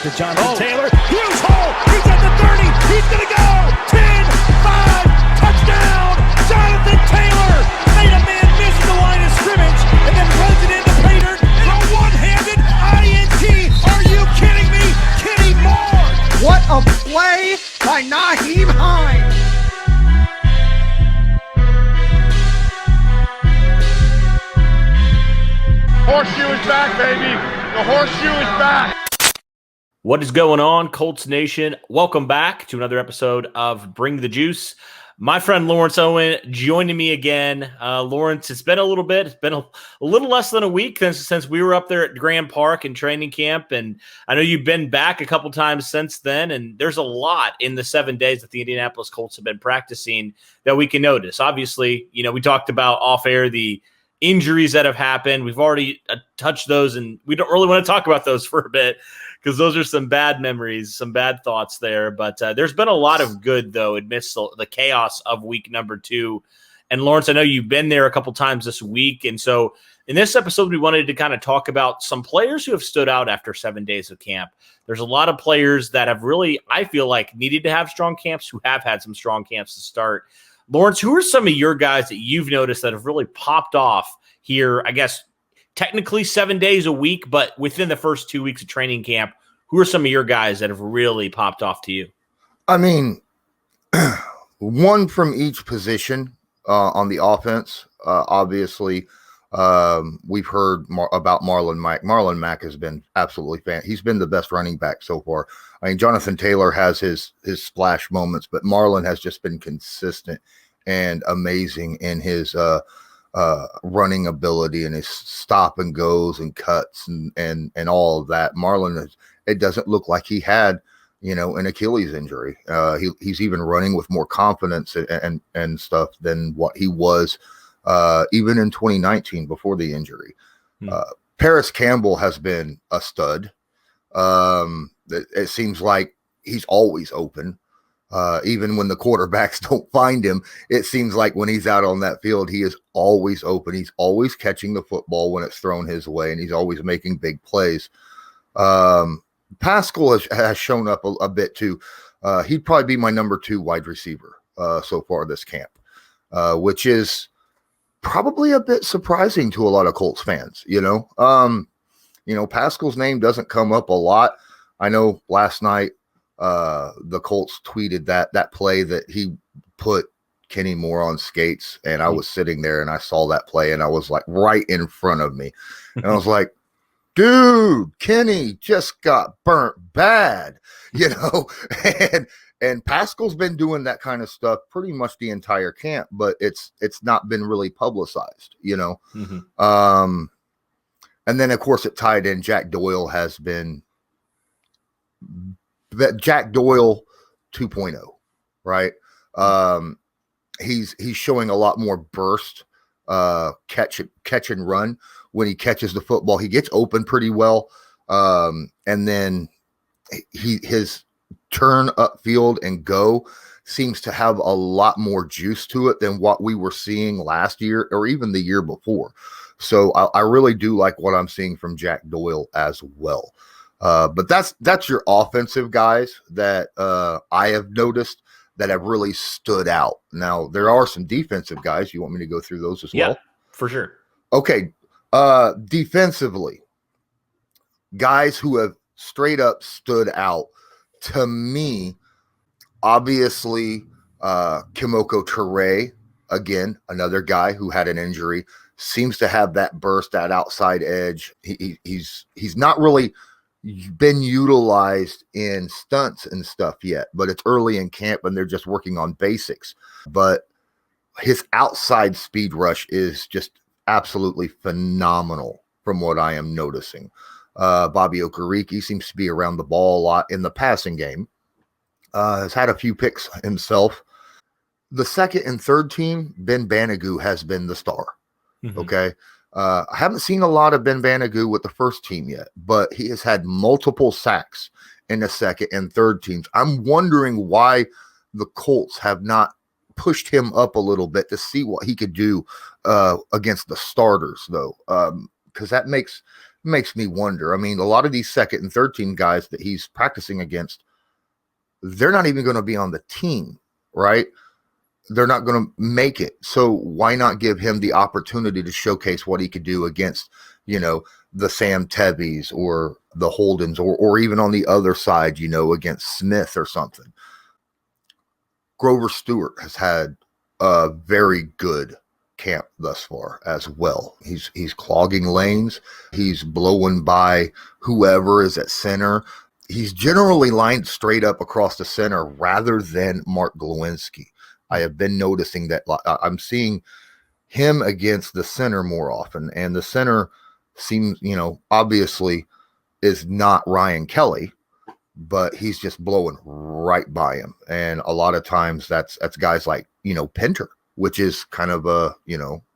to Jonathan Taylor. Huge hole. He's at the 30. He's going to go. 10, 5, touchdown. Jonathan Taylor made a man miss the line of scrimmage and then runs it into pay dirt in a one-handed INT. Are you kidding me? Kenny Moore. What a play by Nyheim Hines. Horseshoe is back, baby. The horseshoe is back. What is going on, Colts Nation? Welcome back to another episode of Bring the Juice. My friend Lawrence Owen joining me again. Lawrence, it's been a little bit. It's been a little less than a week since we were up there at Grand Park in training camp, and I know you've been back a couple times since then, and there's a lot in the 7 days that the Indianapolis Colts have been practicing that we can notice. Obviously, we talked about off-air the injuries that have happened. We've already touched those, and we don't really want to talk about those for a bit because those are some bad memories, some bad thoughts there. But there's been a lot of good, though, amidst the chaos of week number 2. And Lawrence, I know you've been there a couple times this week. And so in this episode, we wanted to kind of talk about some players who have stood out after 7 days of camp. There's a lot of players that have really, I feel like, needed to have strong camps, who have had some strong camps to start. Lawrence, who are some of your guys that you've noticed that have really popped off here, I guess, technically 7 days a week, but within the first 2 weeks of training camp? Who are some of your guys that have really popped off to you? I mean, one from each position on the offense. Obviously, we've heard about Marlon Mack. Marlon Mack has been absolutely fantastic. He's been the best running back so far. I mean, Jonathan Taylor has his splash moments, but Marlon has just been consistent and amazing in his running ability and his stop and goes and cuts and all of that. Marlon it doesn't look like he had, an Achilles injury. He's even running with more confidence and stuff than what he was even in 2019 before the injury. Paris Campbell has been a stud. It seems like he's always open. Even when the quarterbacks don't find him, it seems like when he's out on that field, he is always open. He's always catching the football when it's thrown his way, and he's always making big plays. Pascal has shown up a bit too. He'd probably be my number 2 wide receiver so far this camp, which is probably a bit surprising to a lot of Colts fans. Pascal's name doesn't come up a lot. I know last night the Colts tweeted that play that he put Kenny Moore on skates, and I was sitting there and I saw that play, and I was like right in front of me, and I was like, dude, Kenny just got burnt bad, and Pascal's been doing that kind of stuff pretty much the entire camp, but it's not been really publicized, And then of course it tied in. Jack Doyle has been Jack Doyle 2.0, right? He's showing a lot more burst, catch and run. When he catches the football, he gets open pretty well. And then his turn upfield and go seems to have a lot more juice to it than what we were seeing last year or even the year before. So I really do like what I'm seeing from Jack Doyle as well. But that's your offensive guys that I have noticed that have really stood out. Now, there are some defensive guys. You want me to go through those as well? Yeah, for sure. Okay. Defensively, guys who have straight up stood out to me, obviously, Kimoko Ture, again, another guy who had an injury, seems to have that burst, that outside edge. He's not really been utilized in stunts and stuff yet, but it's early in camp and they're just working on basics. But his outside speed rush is just absolutely phenomenal from what I am noticing. Bobby Okereke seems to be around the ball a lot in the passing game. Has had a few picks himself. The second and third team, Ben Banigou has been the star. Mm-hmm. Okay. I haven't seen a lot of Ben Banigou with the first team yet, but he has had multiple sacks in the second and third teams. I'm wondering why the Colts have not pushed him up a little bit to see what he could do against the starters, though, because that makes makes me wonder. I mean, a lot of these second and third team guys that he's practicing against, they're not even going to be on the team, right? They're not going to make it. So why not give him the opportunity to showcase what he could do against, the Sam Tebbies or the Holdens, or even on the other side, against Smith or something. Grover Stewart has had a very good camp thus far as well. He's clogging lanes. He's blowing by whoever is at center. He's generally lined straight up across the center rather than Mark Glowinski. I have been noticing that I'm seeing him against the center more often, and the center seems, obviously is not Ryan Kelly, but he's just blowing right by him. And a lot of times that's guys like, Pinter, which is kind of a,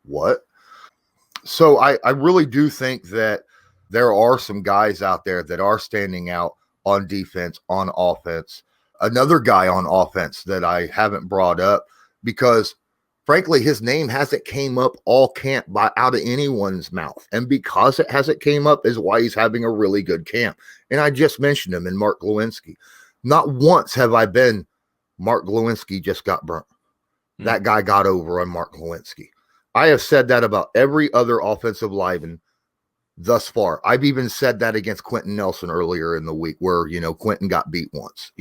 what? So I really do think that there are some guys out there that are standing out on defense, on offense. Another guy on offense that I haven't brought up because frankly, his name hasn't came up all camp out of anyone's mouth. And because it hasn't came up is why he's having a really good camp. And I just mentioned him in Mark Glowinski. Not once have I been, Mark Glowinski just got burnt. That guy got over on Mark Glowinski. I have said that about every other offensive lineman thus far. I've even said that against Quentin Nelson earlier in the week where, Quentin got beat once.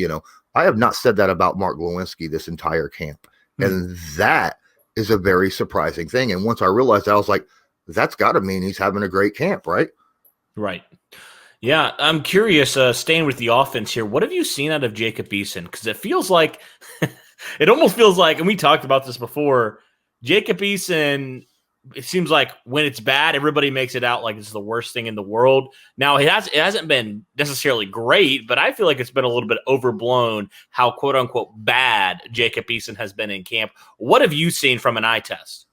I have not said that about Mark Glowinski this entire camp. And that is a very surprising thing. And once I realized that, I was like, that's got to mean he's having a great camp, right? Right. Yeah, I'm curious, staying with the offense here, what have you seen out of Jacob Eason? Because it feels like, it almost feels like, and we talked about this before, Jacob Eason, it seems like when it's bad, everybody makes it out like it's the worst thing in the world. Now, it hasn't been necessarily great, but I feel like it's been a little bit overblown how quote-unquote bad Jacob Eason has been in camp. What have you seen from an eye test?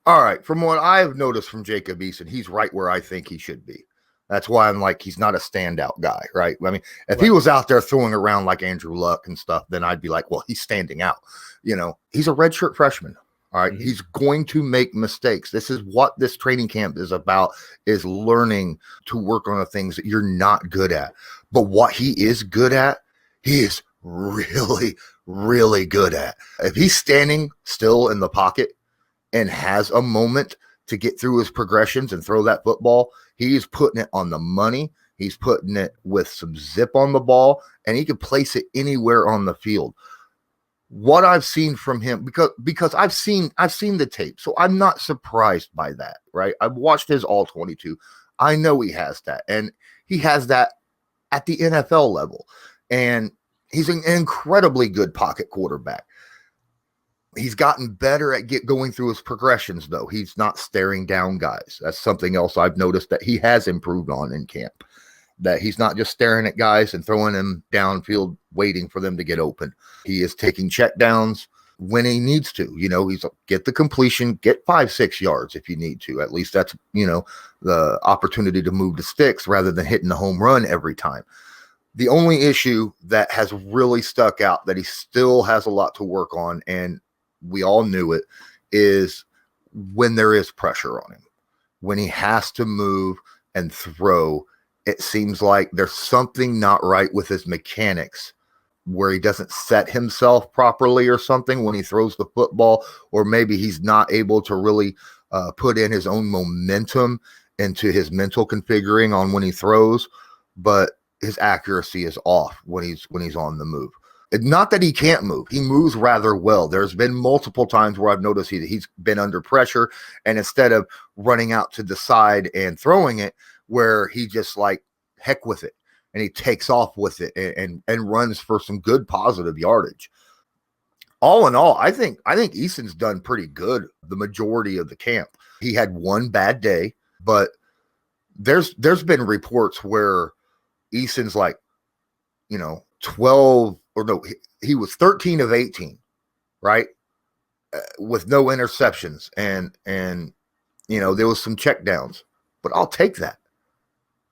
All right, from what I've noticed from Jacob Eason, he's right where I think he should be. That's why I'm like, he's not a standout guy, right? I mean, if he was out there throwing around like Andrew Luck and stuff, then I'd be like, well, he's standing out. He's a redshirt freshman. All right. He's going to make mistakes. This is what this training camp is about, is learning to work on the things that you're not good at. But what he is good at, he is really, really good at. If he's standing still in the pocket and has a moment to get through his progressions and throw that football, he's putting it on the money. He's putting it with some zip on the ball, and he can place it anywhere on the field. What I've seen from him, because I've seen the tape, so I'm not surprised by that, right? I've watched his all 22. I know he has that, and he has that at the NFL level, and he's an incredibly good pocket quarterback. He's gotten better at going through his progressions, though. He's not staring down guys. That's something else I've noticed that he has improved on in camp. That he's not just staring at guys and throwing them downfield, waiting for them to get open. He is taking check downs when he needs to. He's get the completion, get 5-6 yards if you need to. At least that's, the opportunity to move the sticks rather than hitting the home run every time. The only issue that has really stuck out that he still has a lot to work on, and we all knew it, is when there is pressure on him. When he has to move and throw, it seems like there's something not right with his mechanics where he doesn't set himself properly or something when he throws the football, or maybe he's not able to really put in his own momentum into his mental configuring on when he throws, but his accuracy is off when he's on the move. Not that he can't move. He moves rather well. There's been multiple times where I've noticed he's been under pressure, and instead of running out to the side and throwing it, where he just like, heck with it, and he takes off with it and runs for some good positive yardage. All in all, I think Eason's done pretty good the majority of the camp. He had one bad day, but there's been reports where Eason's like, 12 or no, he was 13 of 18, right? With no interceptions and there was some check downs, but I'll take that.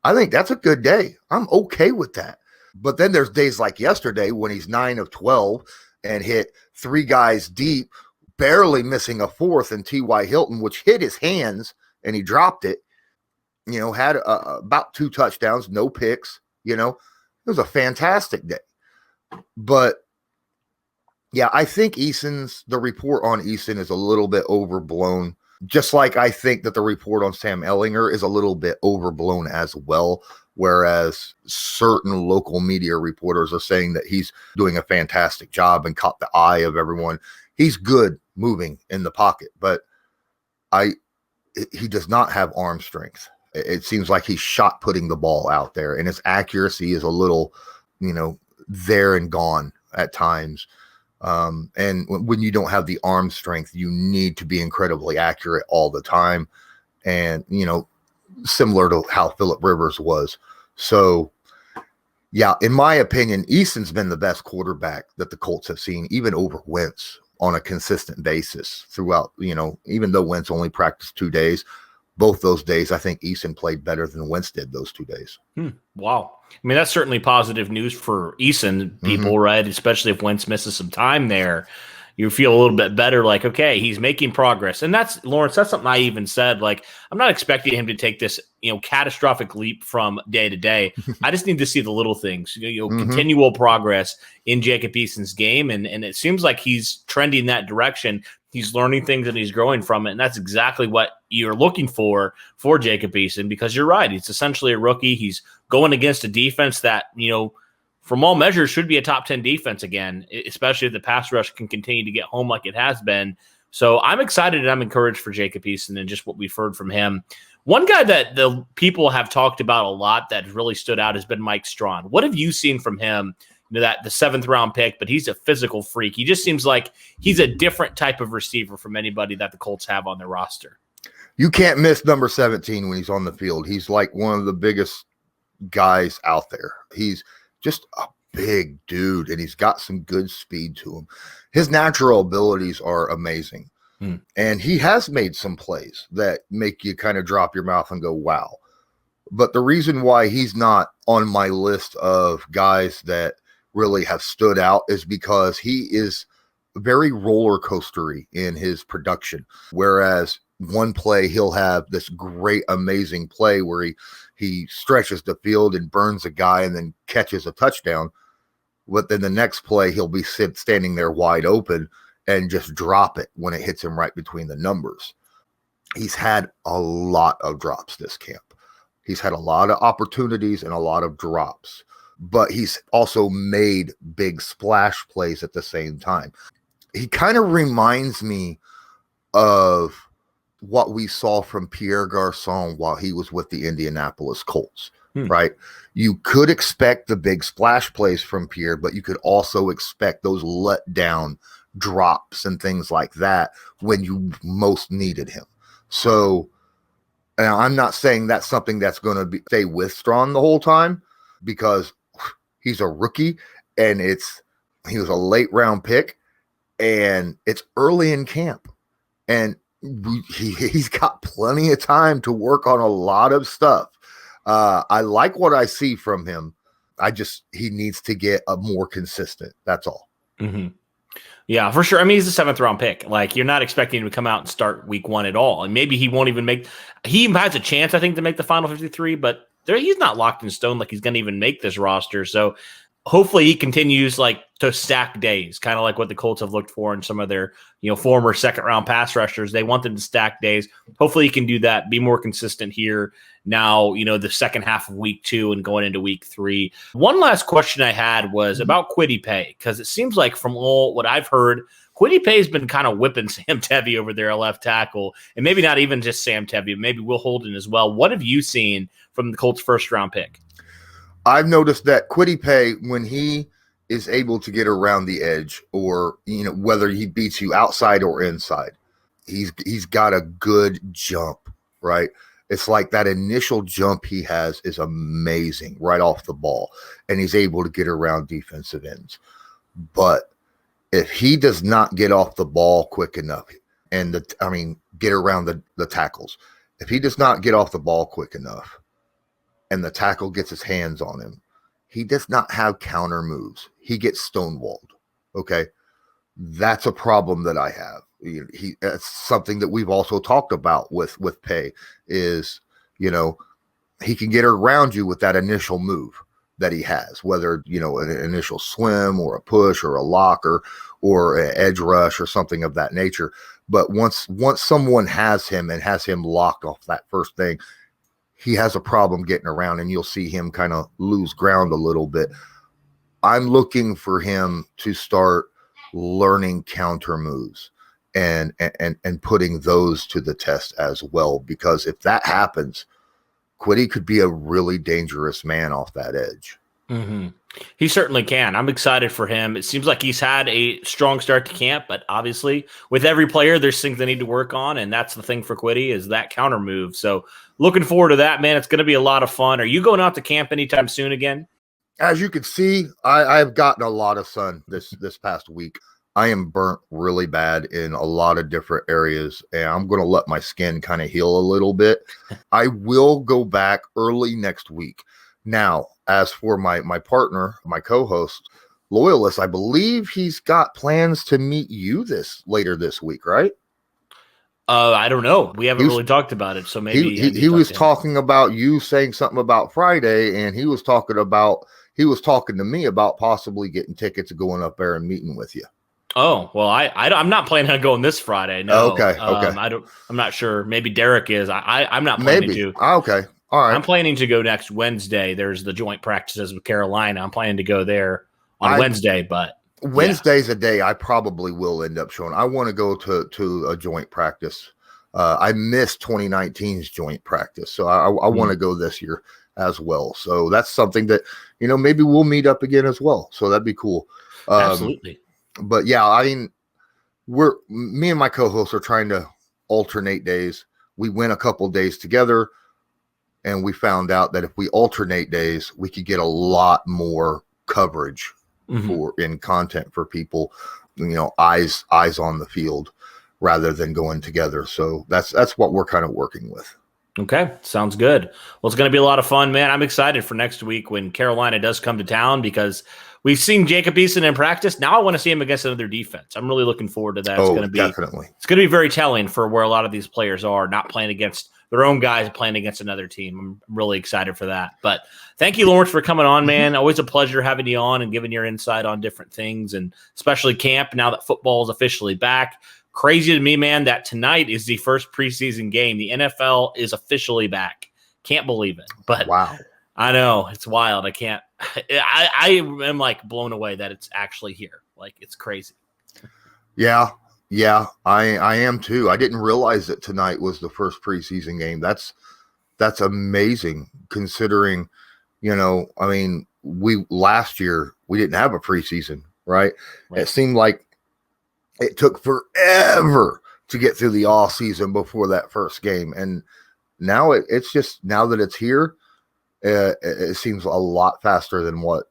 I think that's a good day. I'm okay with that. But then there's days like yesterday when he's 9 of 12 and hit 3 guys deep, barely missing a fourth, and T.Y. Hilton, which hit his hands and he dropped it. had about 2 touchdowns, no picks. It was a fantastic day. But yeah, I think the report on Eason is a little bit overblown. Just like I think that the report on Sam Ehlinger is a little bit overblown as well. Whereas certain local media reporters are saying that he's doing a fantastic job and caught the eye of everyone. He's good moving in the pocket, but he does not have arm strength. It seems like he's shot putting the ball out there, and his accuracy is a little, there and gone at times. And when you don't have the arm strength, you need to be incredibly accurate all the time. And, similar to how Phillip Rivers was. So, yeah, in my opinion, Eason's been the best quarterback that the Colts have seen, even over Wentz on a consistent basis throughout, even though Wentz only practiced 2 days, both those days, I think Eason played better than Wentz did those 2 days. Wow. I mean, that's certainly positive news for Eason people, right? Especially if Wentz misses some time there. You feel a little bit better, like, okay, he's making progress. And that's, Lawrence, that's something I even said. Like, I'm not expecting him to take this, catastrophic leap from day to day. I just need to see the little things, continual progress in Jacob Eason's game. And it seems like he's trending that direction. He's learning things and he's growing from it. And that's exactly what you're looking for Jacob Eason, because you're right. He's essentially a rookie. He's going against a defense that, from all measures, should be a top 10 defense again, especially if the pass rush can continue to get home like it has been. So I'm excited and I'm encouraged for Jacob Eason and just what we've heard from him. One guy that the people have talked about a lot that really stood out has been Mike Strawn. What have you seen from him? That the 7th round pick, but he's a physical freak. He just seems like he's a different type of receiver from anybody that the Colts have on their roster. You can't miss number 17 when he's on the field. He's like one of the biggest guys out there. He's just a big dude, and he's got some good speed to him. His natural abilities are amazing. And he has made some plays that make you kind of drop your mouth and go, wow. But the reason why he's not on my list of guys that really have stood out is because he is very roller coastery in his production. Whereas one play, he'll have this great, amazing play where he stretches the field and burns a guy and then catches a touchdown. But then the next play, he'll be standing there wide open and just drop it when it hits him right between the numbers. He's had a lot of drops this camp. He's had a lot of opportunities and a lot of drops, but he's also made big splash plays at the same time. He kind of reminds me of what we saw from Pierre Garçon while he was with the Indianapolis Colts, right? You could expect the big splash plays from Pierre, but you could also expect those let down drops and things like that when you most needed him. So, and I'm not saying that's something that's going to stay with Strawn the whole time, because he's a rookie and he was a late round pick and it's early in camp, and he's got plenty of time to work on a lot of stuff. I like what I see from him. He needs to get a more consistent. That's all. Yeah, for sure. I mean, he's a 7th round pick. Like, you're not expecting him to come out and start week 1 at all. And maybe he won't even he has a chance, I think, to make the final 53, but he's not locked in stone like he's going to even make this roster. So hopefully he continues to stack days, kind of like what the Colts have looked for in some of their, former 2nd round pass rushers. They want them to stack days. Hopefully he can do that, be more consistent here now, the second half of week 2 and going into week 3. One last question I had was about Kwity Paye, because it seems like from all what I've heard, Kwity Paye has been kind of whipping Sam Tevi over there at left tackle, and maybe not even just Sam Tevi, maybe Will Holden as well. What have you seen from the Colts' 1st round pick? I've noticed that Kwity Paye, when he is able to get around the edge, or whether he beats you outside or inside, he's got a good jump, right? It's like that initial jump he has is amazing right off the ball, and he's able to get around defensive ends. But if he does not get off the ball quick enough and get around the tackles, if he does not get off the ball quick enough and the tackle gets his hands on him, he does not have counter moves. He gets stonewalled. Okay. That's a problem that I have. That's something that we've also talked about with Paye is, he can get around you with that initial move that he has, whether, an initial swim or a push or a lock or an edge rush or something of that nature. But once someone has him and has him locked off that first thing, he has a problem getting around, and you'll see him kind of lose ground a little bit. I'm looking for him to start learning counter moves and putting those to the test as well, because if that happens, Kwity could be a really dangerous man off that edge. Mm-hmm. He certainly can. I'm excited for him. It seems like he's had a strong start to camp, but obviously with every player, there's things they need to work on. And that's the thing for Kwity, is that counter move. So looking forward to that, man. It's going to be a lot of fun. Are you going out to camp anytime soon again? As you can see, I've gotten a lot of sun this past week. I am burnt really bad in a lot of different areas, and I'm going to let my skin kind of heal a little bit. I will go back early next week. Now, as for my partner, my co-host, Loyalist, I believe he's got plans to meet you later this week, right? I don't know. We haven't really talked about it, so maybe he was talking about you saying something about Friday, and he was talking to me about possibly getting tickets and going up there and meeting with you. Oh, well, I'm not planning on going this Friday. No. Okay. I'm not sure. Maybe Derek is. I'm not planning to. Okay. All right. I'm planning to go next Wednesday. There's the joint practices with Carolina. I'm planning to go there on Wednesday, but Wednesday's a day I probably will end up showing. I want to go to a joint practice. I missed 2019's joint practice, so I want to go this year as well. So that's something that, maybe we'll meet up again as well. So that'd be cool. Absolutely. But yeah, I mean, me and my co-hosts are trying to alternate days. We went a couple days together, and we found out that if we alternate days, we could get a lot more coverage in content for people, eyes on the field rather than going together. So that's what we're kind of working with. Okay, sounds good. Well, it's going to be a lot of fun, man. I'm excited for next week when Carolina does come to town, because we've seen Jacob Eason in practice. Now I want to see him against another defense. I'm really looking forward to that. Definitely. It's going to be very telling for where a lot of these players are, not playing against their own guys, playing against another team. I'm really excited for that. But thank you, Lawrence, for coming on, man. Always a pleasure having you on and giving your insight on different things, and especially camp now that football is officially back. Crazy to me, man, that tonight is the first preseason game. The NFL is officially back. Can't believe it. But wow. I know, it's wild. I am like blown away that it's actually here. Like, it's crazy. Yeah, I am too. I didn't realize that tonight was the first preseason game. That's amazing, considering, last year we didn't have a preseason, right? It seemed like it took forever to get through the off season before that first game. And now it's just, now that it's here, it seems a lot faster than what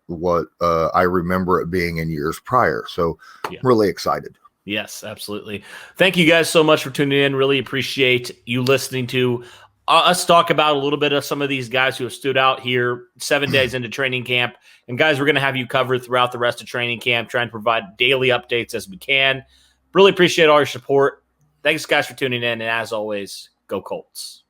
I remember it being in years prior. So I'm really excited. Yes, absolutely. Thank you guys so much for tuning in. Really appreciate you listening to us talk about a little bit of some of these guys who have stood out here 7 days into training camp. And guys, we're going to have you covered throughout the rest of training camp, trying to provide daily updates as we can. Really appreciate all your support. Thanks, guys, for tuning in. And as always, go Colts.